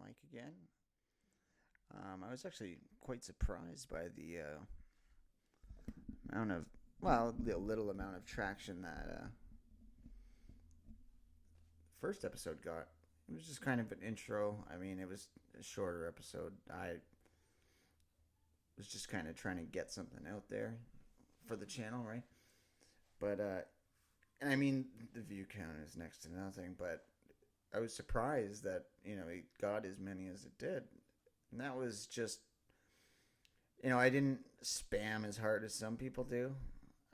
Mike again. I was actually quite surprised by the amount of, the little amount of traction that first episode got. It was just kind of an intro. I mean, it was a shorter episode. I was just kind of trying to get something out there for the channel, right? But, and I mean, the view count is next to nothing, but I was surprised that, it got as many as it did. And that was just, I didn't spam as hard as some people do.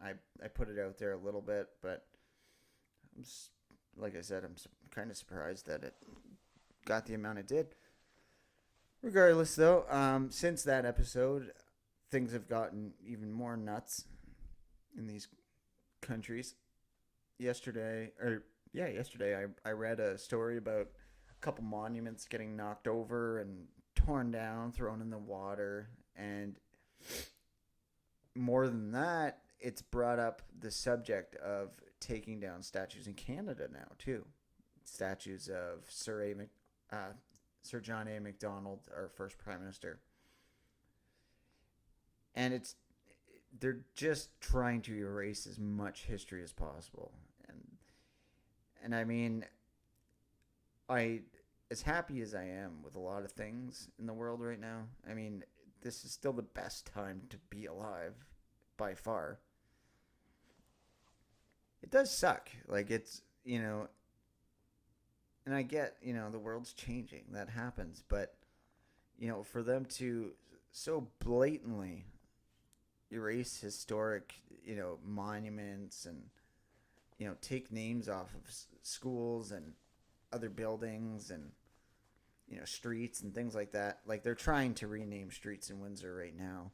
I put it out there a little bit, but I'm, like I said, I'm kind of surprised that it got the amount it did. Regardless, though, since that episode, things have gotten even more nuts in these countries. Yesterday, I read a story about a couple monuments getting knocked over and torn down, thrown in the water, and more than that, it's brought up the subject of taking down statues in Canada now too. Statues of Sir John A. Macdonald, our first Prime Minister, and they're just trying to erase as much history as possible. And I mean, I as happy as I am with a lot of things in the world right now. I mean, this is still the best time to be alive by far. It does suck. Like and I get, the world's changing. That happens, but for them to so blatantly erase historic, monuments and take names off of schools and other buildings and streets and things like that. Like they're trying to rename streets in Windsor right now.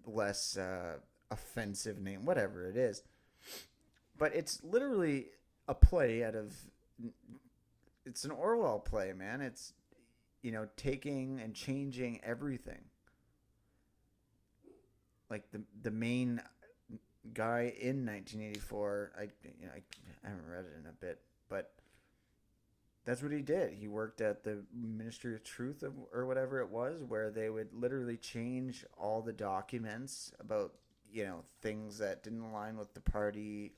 Less offensive name, whatever it is. But it's literally a play out of. It's an Orwell play, man. It's taking and changing everything. Like the main guy in 1984. I haven't read it in a bit, but that's what he did. He worked at the Ministry of Truth or whatever it was, where they would literally change all the documents about things that didn't align with the party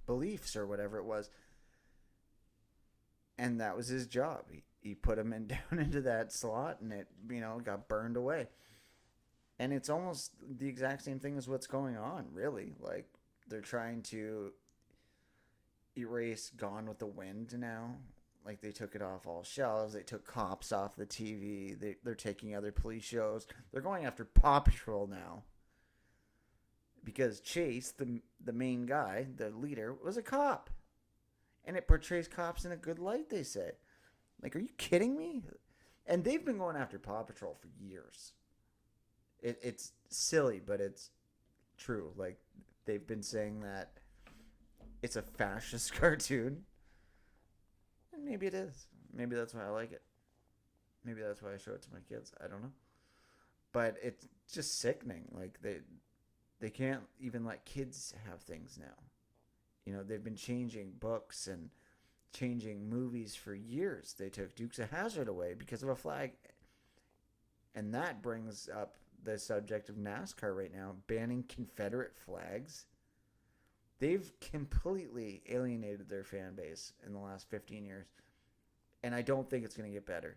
beliefs or whatever it was, and that was his job. He put him down into that slot, and it got burned away. And it's almost the exact same thing as what's going on, really. Like they're trying to erase Gone with the Wind now. Like they took it off all shelves. They took Cops off the TV. They're taking other police shows. They're going after Paw Patrol now. Because Chase, the main guy, the leader, was a cop. And it portrays cops in a good light, they say. Like, are you kidding me? And they've been going after Paw Patrol for years. It's silly, but it's true. Like, they've been saying that it's a fascist cartoon. And maybe it is. Maybe that's why I like it. Maybe that's why I show it to my kids. I don't know. But it's just sickening. Like, they can't even let kids have things now. They've been changing books and changing movies for years. They took Dukes of Hazzard away because of a flag. And that brings up the subject of NASCAR right now, banning Confederate flags. They've completely alienated their fan base in the last 15 years. And I don't think it's going to get better.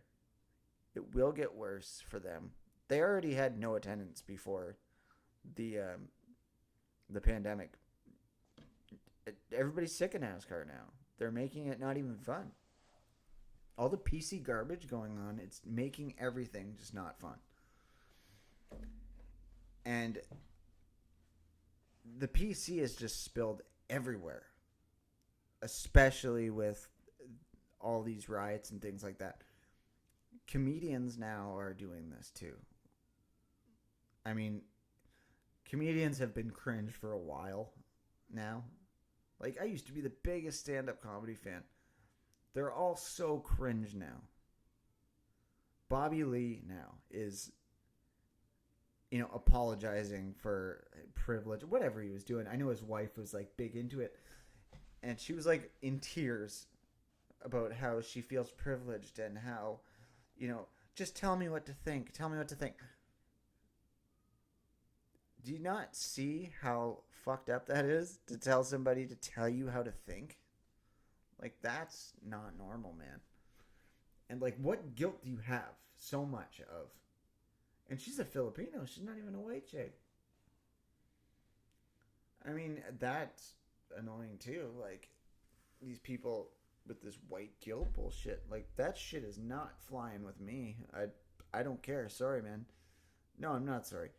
It will get worse for them. They already had no attendance before the pandemic. Everybody's sick of NASCAR now. They're making it not even fun. All the PC garbage going on, it's making everything just not fun. And the PC is just spilled everywhere, especially with all these riots and things like that. Comedians now are doing this too. I mean, comedians have been cringe for a while now. Like, I used to be the biggest stand-up comedy fan. They're all so cringe now. Bobby Lee now is, apologizing for privilege, whatever he was doing. I know his wife was, like, big into it. And she was, like, in tears about how she feels privileged and how, you know, just tell me what to think. Tell me what to think. Do you not see how fucked up that is to tell somebody to tell you how to think? Like, that's not normal, man. And, like, what guilt do you have so much of? And she's a Filipino. She's not even a white chick. I mean, that's annoying, too. Like, these people with this white guilt bullshit. Like, that shit is not flying with me. I don't care. Sorry, man. No, I'm not sorry.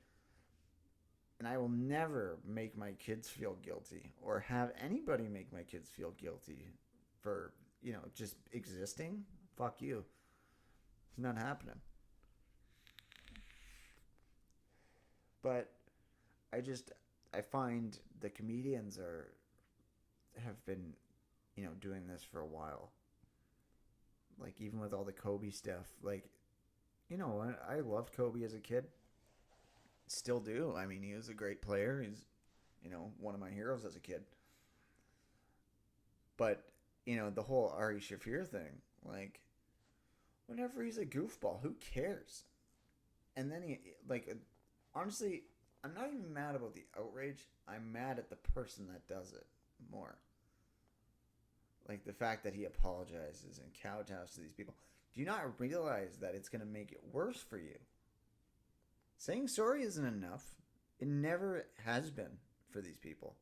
And I will never make my kids feel guilty or have anybody make my kids feel guilty for, just existing. Fuck you. It's not happening. But I find the comedians have been, doing this for a while. Like, even with all the Kobe stuff, like, I loved Kobe as a kid. Still do. I mean, he was a great player. He's, one of my heroes as a kid. But, the whole Ari Shafir thing, like, whenever he's a goofball, who cares? And then honestly, I'm not even mad about the outrage. I'm mad at the person that does it more. Like, the fact that he apologizes and kowtows to these people. Do you not realize that it's going to make it worse for you? Saying sorry isn't enough. It never has been for these people.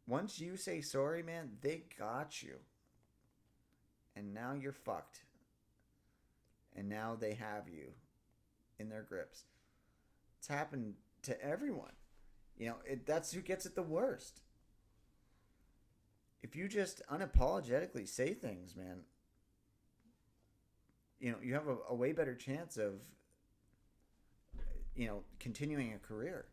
Once you say sorry, man, they got you. And now you're fucked. And now they have you in their grips. It's happened to everyone. That's who gets it the worst. If you just unapologetically say things, man, you have a way better chance of, continuing a career.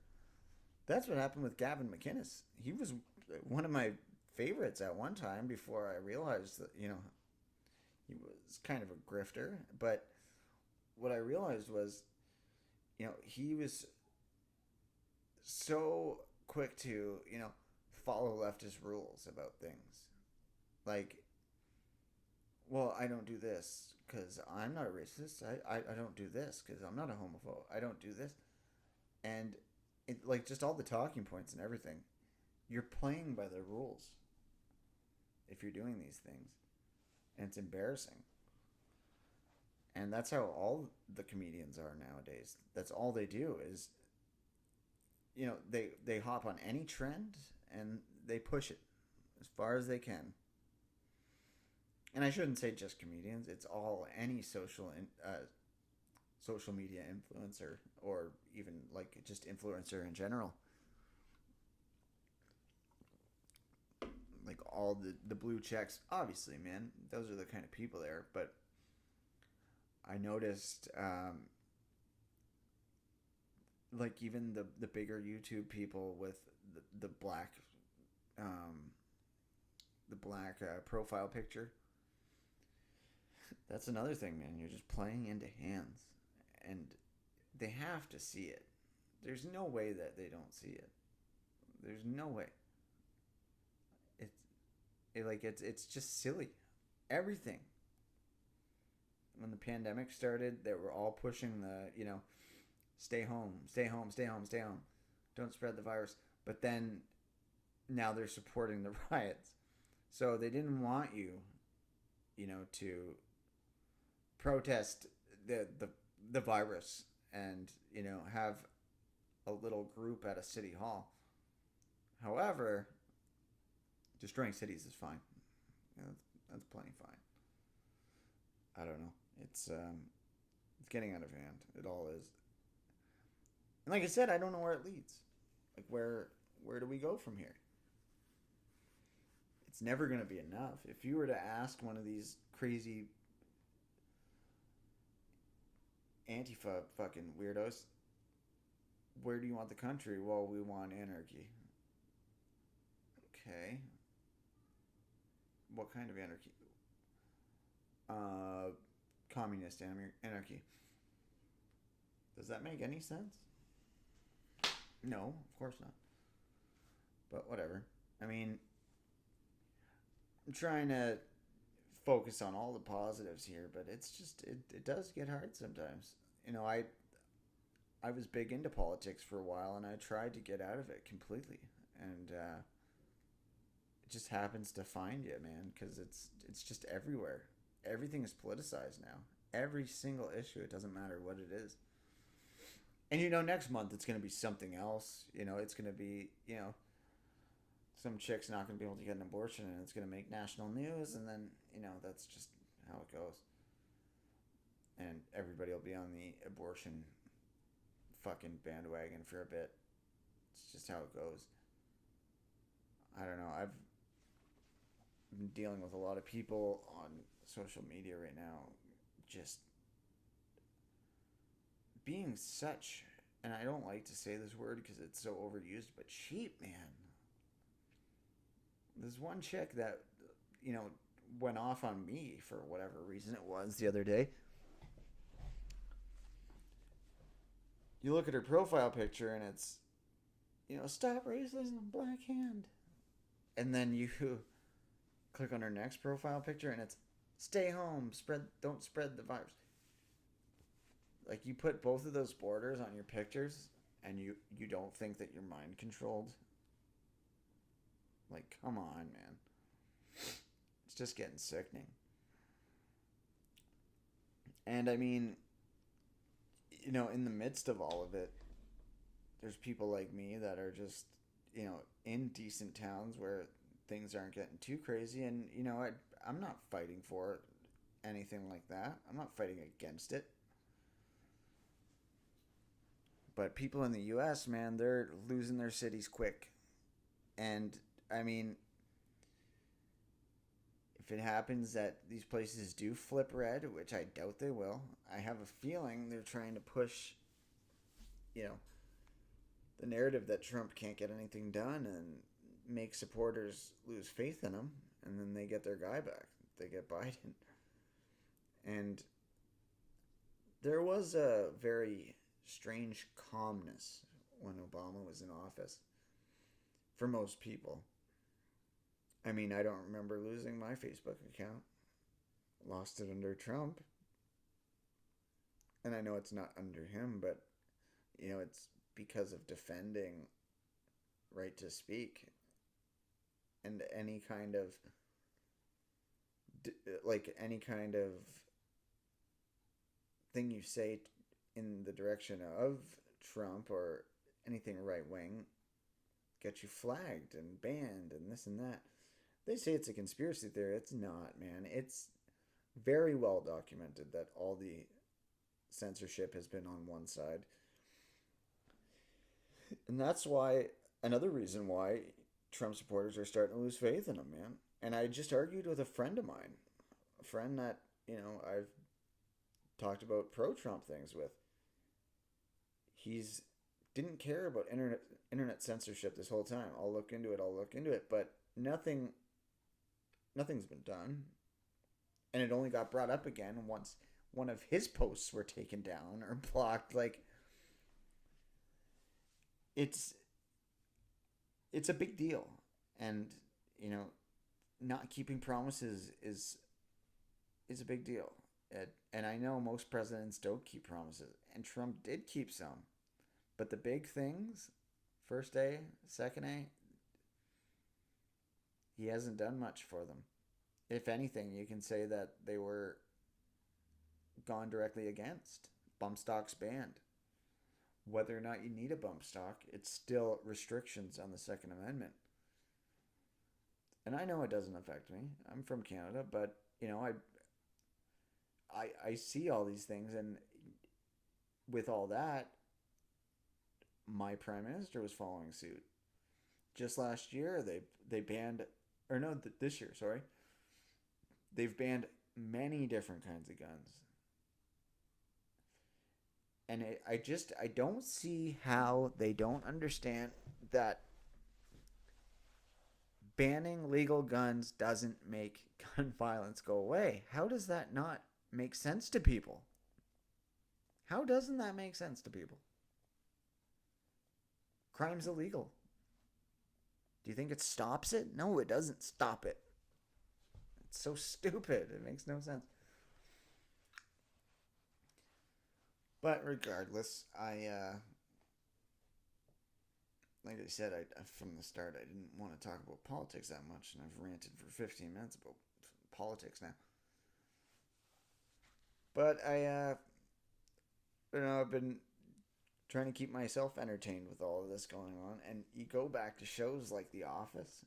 That's what happened with Gavin McInnes. He was one of my favorites at one time before I realized that, he was kind of a grifter. But what I realized was, he was so quick to, follow leftist rules about things. Like, well, I don't do this because I'm not a racist. I don't do this because I'm not a homophobe. I don't do this. And like, just all the talking points and everything. You're playing by the rules if you're doing these things. And it's embarrassing. And that's how all the comedians are nowadays. That's all they do is, they hop on any trend and they push it as far as they can. And I shouldn't say just comedians. It's any social media influencer, or even like just influencer in general. Like, all the blue checks, obviously, man, those are the kind of people there. But I noticed, like, even the bigger YouTube people with the black, profile picture. That's another thing, man. You're just playing into hands, and they have to see it. There's no way that they don't see it. There's no way. It's just silly. Everything. When the pandemic started, they were all pushing the, stay home, stay home, stay home, stay home. Don't spread the virus. But then now they're supporting the riots. So they didn't want you, to protest the virus and, have a little group at a city hall. However, destroying cities is fine. That's plenty fine. I don't know. It's getting out of hand. It all is. And like I said, I don't know where it leads. Like, where do we go from here? It's never going to be enough. If you were to ask one of these crazy Antifa fucking weirdos, where do you want the country? Well, we want anarchy. Okay. What kind of anarchy? Communist anarchy. Does that make any sense? No, of course not. But whatever. I mean, I'm trying to focus on all the positives here, but it's just it does get hard sometimes. You know, I was big into politics for a while, and I tried to get out of it completely, and it just happens to find you, man, because it's just everywhere. Everything is politicized now. Every single issue, it doesn't matter what it is. And you know, next month it's going to be something else. You know, it's going to be, you know, some chick's not going to be able to get an abortion and it's going to make national news. And then, you know, that's just how it goes. And everybody will be on the abortion fucking bandwagon for a bit. It's just how it goes. I don't know. I've been dealing with a lot of people on social media right now just being such, and I don't like to say this word because it's so overused, but cheap, man. There's one chick that, you know, went off on me for whatever reason it was the other day. You look at her profile picture and it's, you know, stop racism, black hand. And then you click on her next profile picture and it's stay home, don't spread the virus. Like, you put both of those borders on your pictures and you don't think that you're mind controlled. Like, come on, man. It's just getting sickening. And I mean, you know, in the midst of all of it, there's people like me that are just, you know, in decent towns where things aren't getting too crazy. And, you know, I'm not fighting for anything like that. I'm not fighting against it. But people in the US, man, they're losing their cities quick. And, I mean, if it happens that these places do flip red, which I doubt they will, I have a feeling they're trying to push, you know, the narrative that Trump can't get anything done and make supporters lose faith in him, and then they get their guy back. They get Biden. And there was a very strange calmness when Obama was in office for most people. I mean, I don't remember losing my Facebook account. Lost it under Trump. And I know it's not under him, but, you know, it's because of defending right to speak. And any kind of, any kind of thing you say in the direction of Trump or anything right wing get you flagged and banned and this and that. They say it's a conspiracy theory. It's not, man. It's very well documented that all the censorship has been on one side. And that's why, another reason why Trump supporters are starting to lose faith in him, man. And I just argued with a friend of mine, a friend that, you know, I've talked about pro-Trump things with. He's didn't care about internet censorship this whole time. I'll look into it, but nothing's been done. And it only got brought up again once one of his posts were taken down or blocked. Like, it's a big deal. And, you know, not keeping promises is a big deal. And I know most presidents don't keep promises, and Trump did keep some. But the big things, first A, second A, he hasn't done much for them. If anything, you can say that they were gone directly against. Bump stocks banned. Whether or not you need a bump stock, it's still restrictions on the Second Amendment. And I know it doesn't affect me. I'm from Canada, but, you know, I see all these things, and with all that, my prime minister was following suit. Just last year, they banned, or no, this year, sorry. They've banned many different kinds of guns. And I don't see how they don't understand that banning legal guns doesn't make gun violence go away. How does that not make sense to people? How doesn't that make sense to people? Crime's illegal. Do you think it stops it? No, it doesn't stop it. It's so stupid. It makes no sense. But regardless, like I said, from the start, I didn't want to talk about politics that much, and I've ranted for 15 minutes about politics now. But I've been trying to keep myself entertained with all of this going on, and you go back to shows like The Office,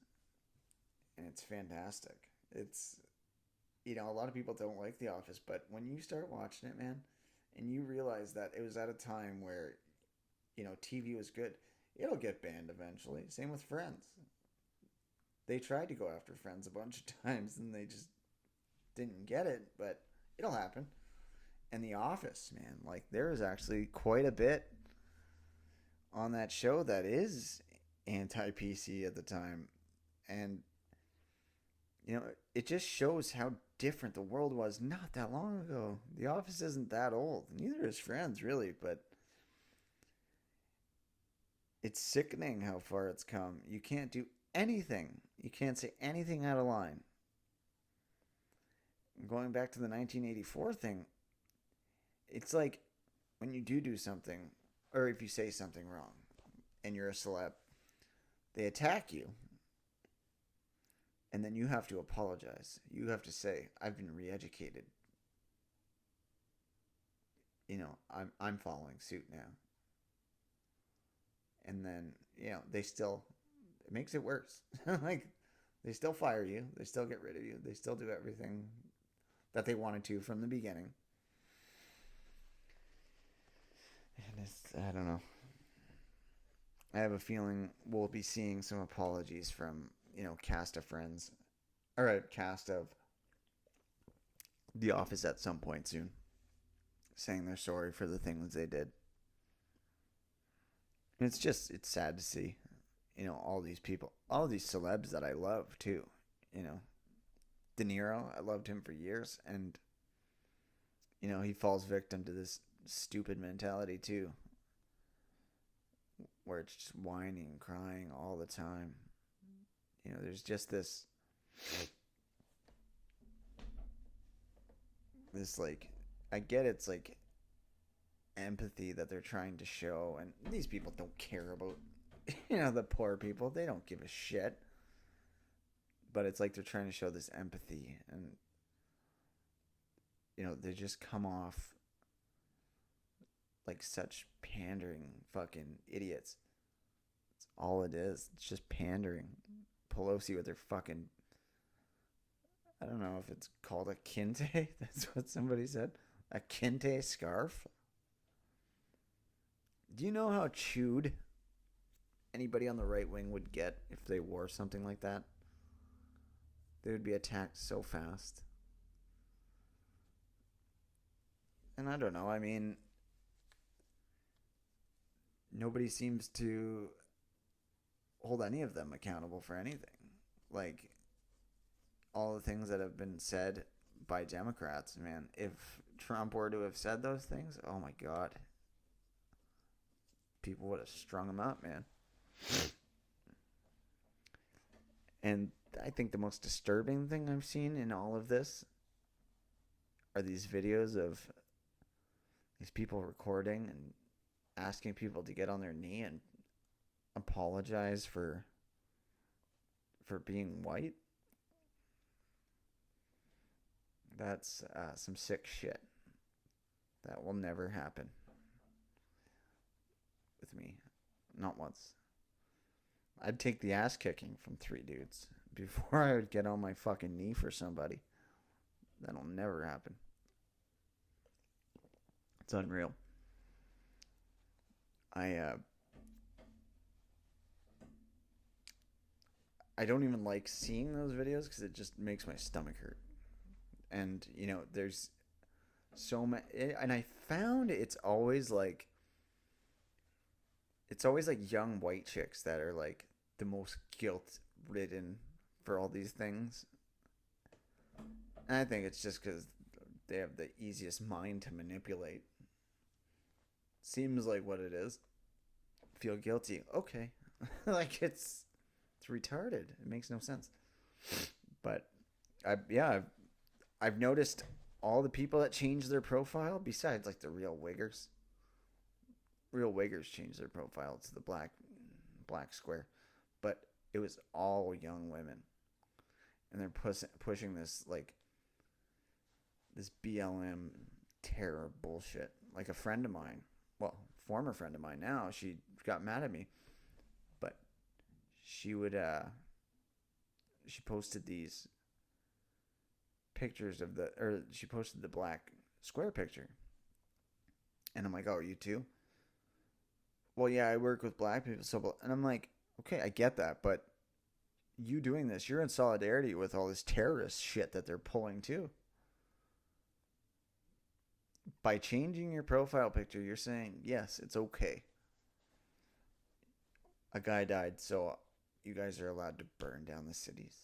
and it's fantastic. It's a lot of people don't like The Office, but when you start watching it, man, and you realize that it was at a time where TV was good, it'll get banned eventually. Same with Friends. They tried to go after Friends a bunch of times, and they just didn't get it, but it'll happen. And The Office, man, like there is actually quite a bit on that show that is anti PC at the time. And, it just shows how different the world was not that long ago. The Office isn't that old. Neither is Friends, really, but it's sickening how far it's come. You can't do anything, you can't say anything out of line. Going back to the 1984 thing, it's like when you do something, or if you say something wrong and you're a celeb, they attack you. And then you have to apologize. You have to say, I've been re educated. I'm following suit now. And then, they still, it makes it worse. Like, they still fire you. They still get rid of you. They still do everything that they wanted to from the beginning. And I don't know. I have a feeling we'll be seeing some apologies from, cast of Friends. Or a cast of The Office at some point soon. Saying they're sorry for the things they did. And it's sad to see, all these people, all these celebs that I love too. De Niro, I loved him for years. And, he falls victim to this stupid mentality too, where it's just whining, crying all the time. There's just this like, I get it's like empathy that they're trying to show, and these people don't care about the poor people. They don't give a shit. But it's like they're trying to show this empathy, and they just come off like such pandering fucking idiots. It's all it is. It's just pandering. Pelosi with her fucking, I don't know if it's called a kente. That's what somebody said. A kente scarf. Do you know how chewed anybody on the right wing would get if they wore something like that? They would be attacked so fast. And I don't know. I mean, nobody seems to hold any of them accountable for anything. Like, all the things that have been said by Democrats, man, if Trump were to have said those things, oh my God. People would have strung him up, man. And I think the most disturbing thing I've seen in all of this are these videos of these people recording and asking people to get on their knee and apologize for being white. That's some sick shit. That will never happen with me. Not once. I'd take the ass kicking from 3 dudes before I would get on my fucking knee for somebody. That'll never happen. It's unreal. I don't even like seeing those videos because it just makes my stomach hurt. And, there's so many, and I found it's always like young white chicks that are like the most guilt ridden for all these things. And I think it's just because they have the easiest mind to manipulate. Seems like what it is. Feel guilty. Okay. Like it's retarded. It makes no sense. But I've noticed all the people that change their profile, besides like the real wiggers. Real wiggers change their profile to the black square, but it was all young women, and they're pushing this like this BLM terror bullshit. Like a friend of mine, well, former friend of mine now, she got mad at me, but she would she posted these pictures of she posted the black square picture, and I'm like, oh, you too? Well, yeah, I work with black people, so, and I'm like, okay, I get that, but you doing this, you're in solidarity with all this terrorist shit that they're pulling too. By changing your profile picture, you're saying, yes, it's okay. A guy died, so you guys are allowed to burn down the cities.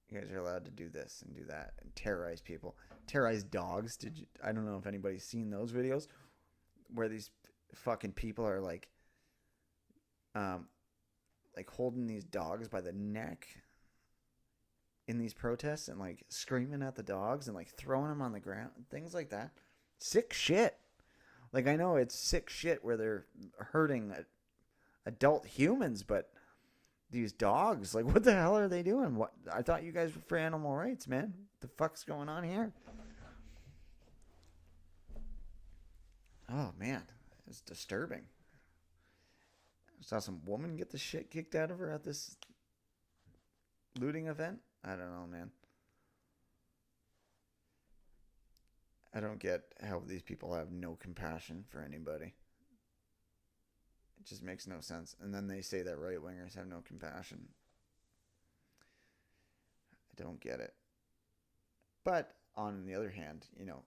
You guys are allowed to do this and do that and terrorize people. Terrorize dogs. I don't know if anybody's seen those videos where these fucking people are like holding these dogs by the neck in these protests and like screaming at the dogs and like throwing them on the ground, things like that. Sick shit. Like, I know it's sick shit where they're hurting adult humans, but these dogs, like, what the hell are they doing? What, I thought you guys were for animal rights, man. What the fuck's going on here? Oh man, it's disturbing. I saw some woman get the shit kicked out of her at this looting event. I don't know, man. I don't get how these people have no compassion for anybody. It just makes no sense. And then they say that right wingers have no compassion. I don't get it. But on the other hand, you know,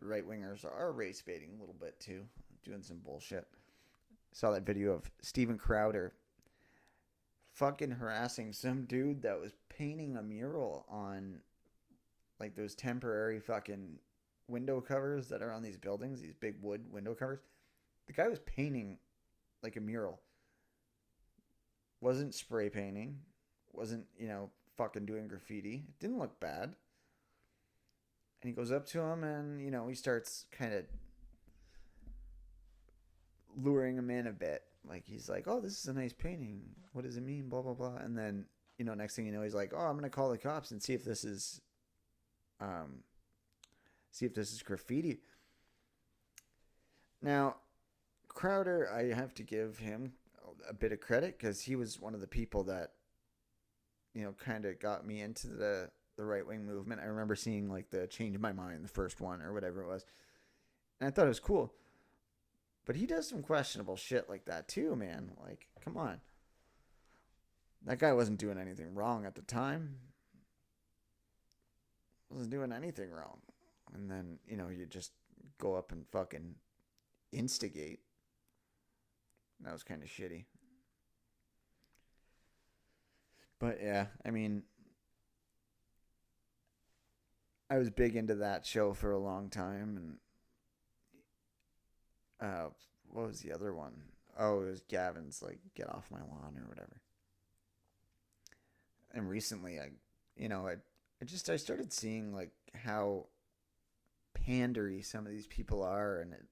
the right wingers are race baiting a little bit too, doing some bullshit. I saw that video of Steven Crowder fucking harassing some dude that was painting a mural on like those temporary fucking window covers that are on these buildings, these big wood window covers. The guy was painting like a mural. Wasn't spray painting. Wasn't, you know, fucking doing graffiti. It didn't look bad. And he goes up to him and, you know, he starts kind of luring him in a bit. Like, he's like, oh, this is a nice painting. What does it mean? Blah, blah, blah. And then, you know, next thing you know, he's like, oh, I'm going to call the cops and see if this is graffiti. Now, Crowder, I have to give him a bit of credit because he was one of the people that, you know, kind of got me into the right-wing movement. I remember seeing like the Change My Mind, the first one or whatever it was. And I thought it was cool. But he does some questionable shit like that too, man. Like, come on. That guy wasn't doing anything wrong at the time. Wasn't doing anything wrong. And then, you know, you just go up and fucking instigate. That was kind of shitty. But yeah, I mean, I was big into that show for a long time, and what was the other one? Oh, it was Gavin's like "Get Off My Lawn" or whatever. And recently, I started seeing like how pandery some of these people are, and it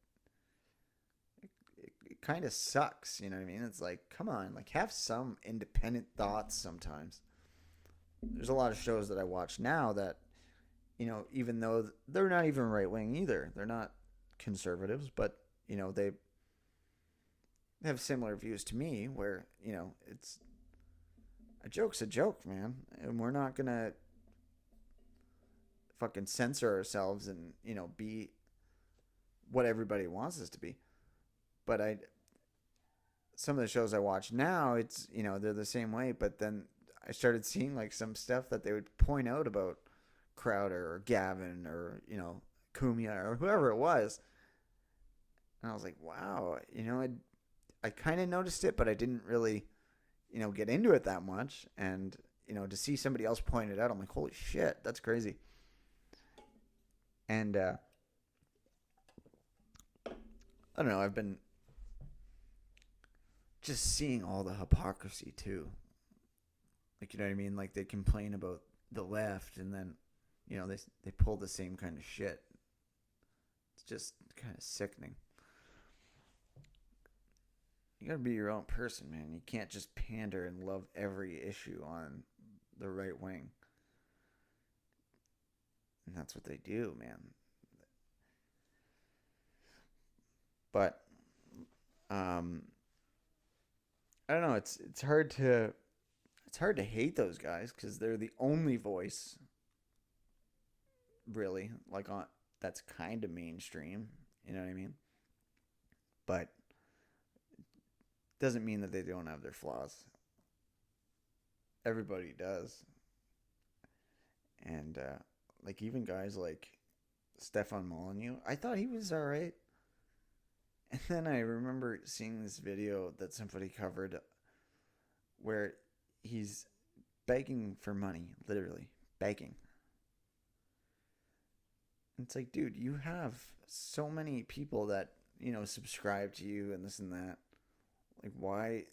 kind of sucks. You know what I mean? It's like, come on, like have some independent thoughts sometimes. There's a lot of shows that I watch now that, you know, even though they're not even right wing either, they're not conservatives, but you know they have similar views to me. Where, you know, it's a joke's a joke, man, and we're not gonna fucking censor ourselves and, you know, be what everybody wants us to be. But some of the shows I watch now, it's, you know, they're the same way. But then I started seeing like some stuff that they would point out about Crowder or Gavin or, you know, Cumia or whoever it was. And I was like, wow, you know, I kind of noticed it, but I didn't really, you know, get into it that much. And, you know, to see somebody else point it out, I'm like, holy shit, that's crazy. And I don't know, I've been just seeing all the hypocrisy too. Like, you know what I mean? Like, they complain about the left, and then they pull the same kind of shit. It's just kind of sickening. You gotta be your own person, man. You can't just pander and love every issue on the right wing. And that's what they do, man. But I don't know. It's hard to hate those guys because they're the only voice, really, like on that's kind of mainstream. You know what I mean? But doesn't mean that they don't have their flaws. Everybody does, and like even guys like Stefan Molyneux, I thought he was all right. And then I remember seeing this video that somebody covered where he's begging for money, literally begging. It's like, dude, you have so many people that, subscribe to you and this and that. Like, why?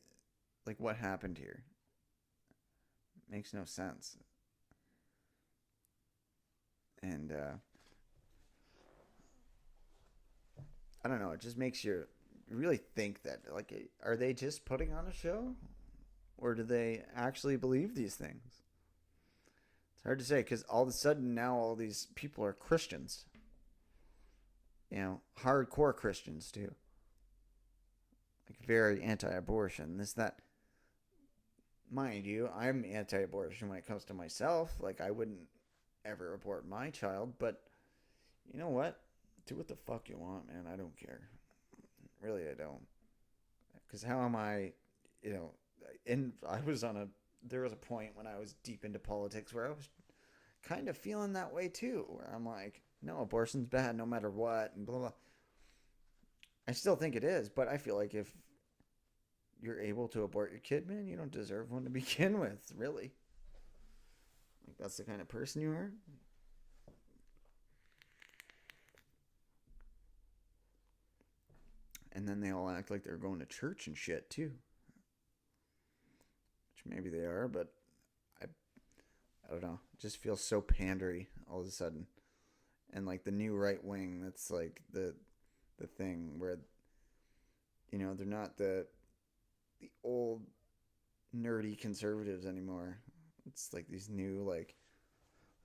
Like, what happened here? Makes no sense. And, I don't know. It just makes you really think that, like, are they just putting on a show? Or do they actually believe these things? It's hard to say because all of a sudden now all these people are Christians. Hardcore Christians too. Like very anti-abortion. This, that. Mind you, I'm anti-abortion when it comes to myself. Like I wouldn't ever abort my child. But you know what? Do what the fuck you want, man. I don't care. Really, I don't. Because how am I, and there was a point when I was deep into politics where I was kind of feeling that way too, where I'm like, no, abortion's bad no matter what, and blah, blah. I still think it is, but I feel like if you're able to abort your kid, man, you don't deserve one to begin with, really. Like, that's the kind of person you are. And then they all act like they're going to church and shit, too. Which maybe they are, but I don't know. It just feels so pandery all of a sudden. And like the new right wing, that's like the thing where, they're not the old nerdy conservatives anymore. It's like these new, like,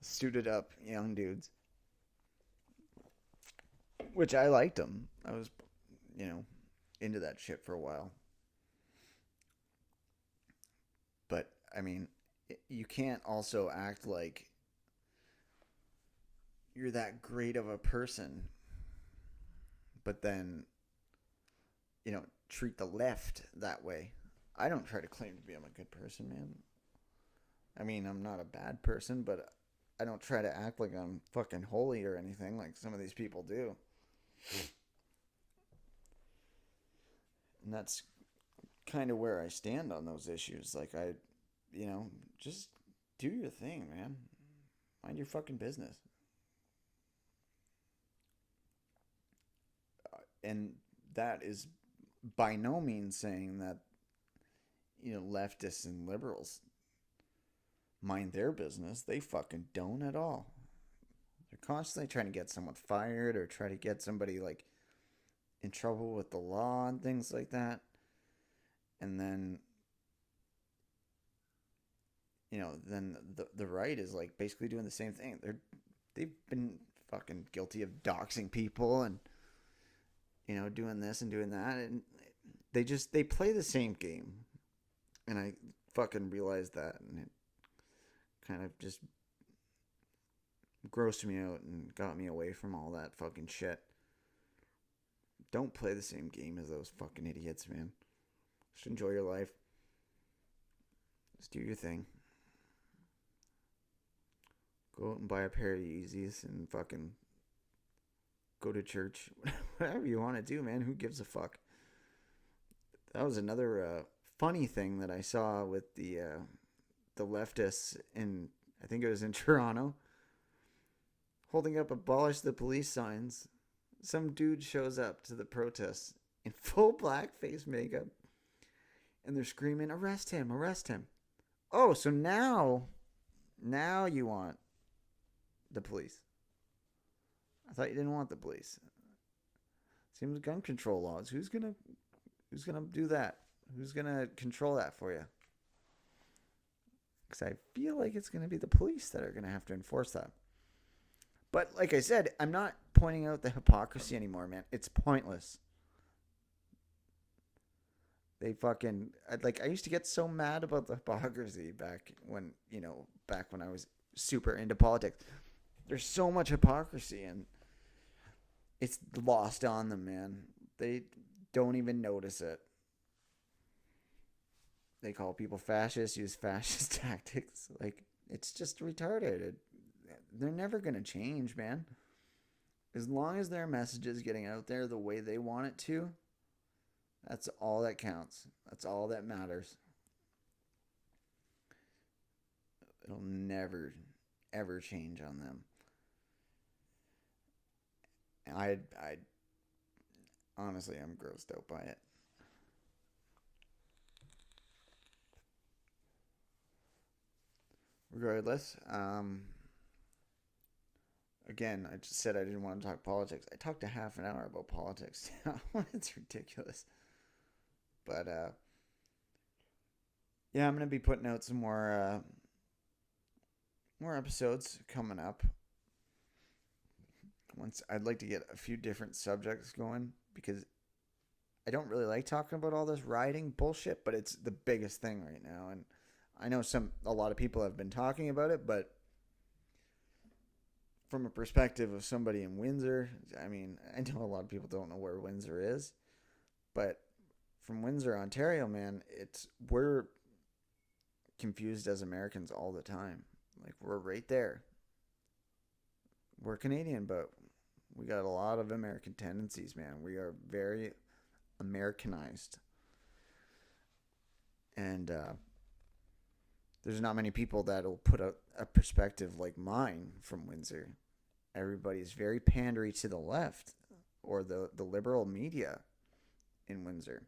suited up young dudes. Which I liked them. I was, into that shit for a while. But, I mean, you can't also act like you're that great of a person, but then, treat the left that way. I don't try to claim to be I'm a good person, man. I mean, I'm not a bad person, but I don't try to act like I'm fucking holy or anything like some of these people do. And that's kind of where I stand on those issues. Like, just do your thing, man. Mind your fucking business. And that is by no means saying that, leftists and liberals mind their business. They fucking don't at all. They're constantly trying to get someone fired or try to get somebody, like, in trouble with the law and things like that. And then, then the right is, like, basically doing the same thing. They've been fucking guilty of doxing people and, doing this and doing that. And they play the same game. And I fucking realized that. And it kind of just grossed me out and got me away from all that fucking shit. Don't play the same game as those fucking idiots, man. Just enjoy your life. Just do your thing. Go out and buy a pair of Yeezys and fucking go to church. Whatever you want to do, man. Who gives a fuck? That was another funny thing that I saw with the leftists in, I think it was in Toronto, holding up abolish the police signs. Some dude shows up to the protests in full blackface makeup and they're screaming, arrest him, arrest him. Oh, so now Now you want the police. I thought you didn't want the police. Same with gun control laws. Who's gonna do that? Who's gonna control that for you? Because I feel like it's gonna be the police that are gonna have to enforce that. But like I said, I'm not pointing out the hypocrisy anymore, man. It's pointless. They fucking like. I used to get so mad about the hypocrisy back when I was super into politics. There's so much hypocrisy, and it's lost on them, man. They don't even notice it. They call people fascists, use fascist tactics. Like, it's just retarded. They're never going to change, man. As long as their message is getting out there the way they want it to, that's all that counts. That's all that matters. It'll never, ever change on them. I honestly, I'm grossed out by it. Regardless, again, I just said I didn't want to talk politics. I talked a half an hour about politics. It's ridiculous. But yeah, I'm gonna be putting out some more episodes coming up. Once I'd like to get a few different subjects going because I don't really like talking about all this rioting bullshit, but it's the biggest thing right now, and I know a lot of people have been talking about it, but from a perspective of somebody in Windsor, I mean, I know a lot of people don't know where Windsor is, but from Windsor, Ontario, man, we're confused as Americans all the time. Like, we're right there. We're Canadian, but we got a lot of American tendencies, man. We are very Americanized. And there's not many people that'll put a perspective like mine from Windsor. Everybody's very pandery to the left or the liberal media in Windsor.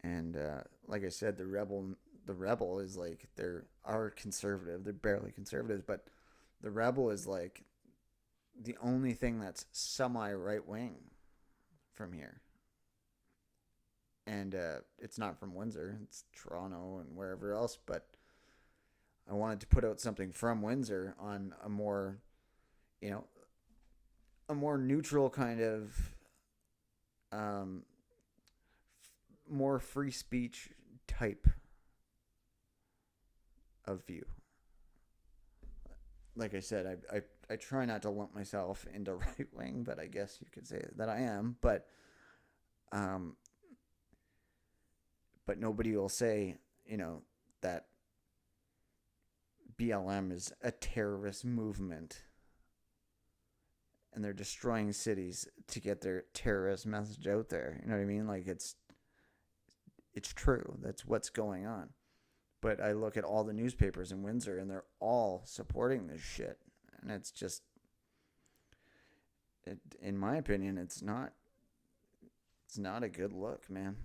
And like I said, the rebel is like are conservative. They're barely conservatives, but the rebel is like the only thing that's semi right wing from here. And it's not from Windsor. It's Toronto and wherever else. But I wanted to put out something from Windsor on you know, a more neutral kind of, um, more free speech type of view. Like I said, I try not to lump myself into right wing, but I guess you could say that I am. Um, but nobody will say, that BLM is a terrorist movement and they're destroying cities to get their terrorist message out there. You know what I mean? Like, it's true. That's what's going on. But I look at all the newspapers in Windsor and they're all supporting this shit. And it's just, in my opinion, it's not a good look, man.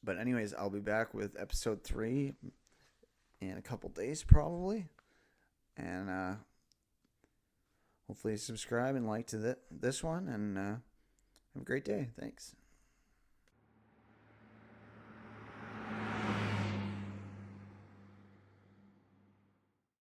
But anyways, I'll be back with episode 3 in a couple days probably. And hopefully subscribe and like to this one. And have a great day. Thanks.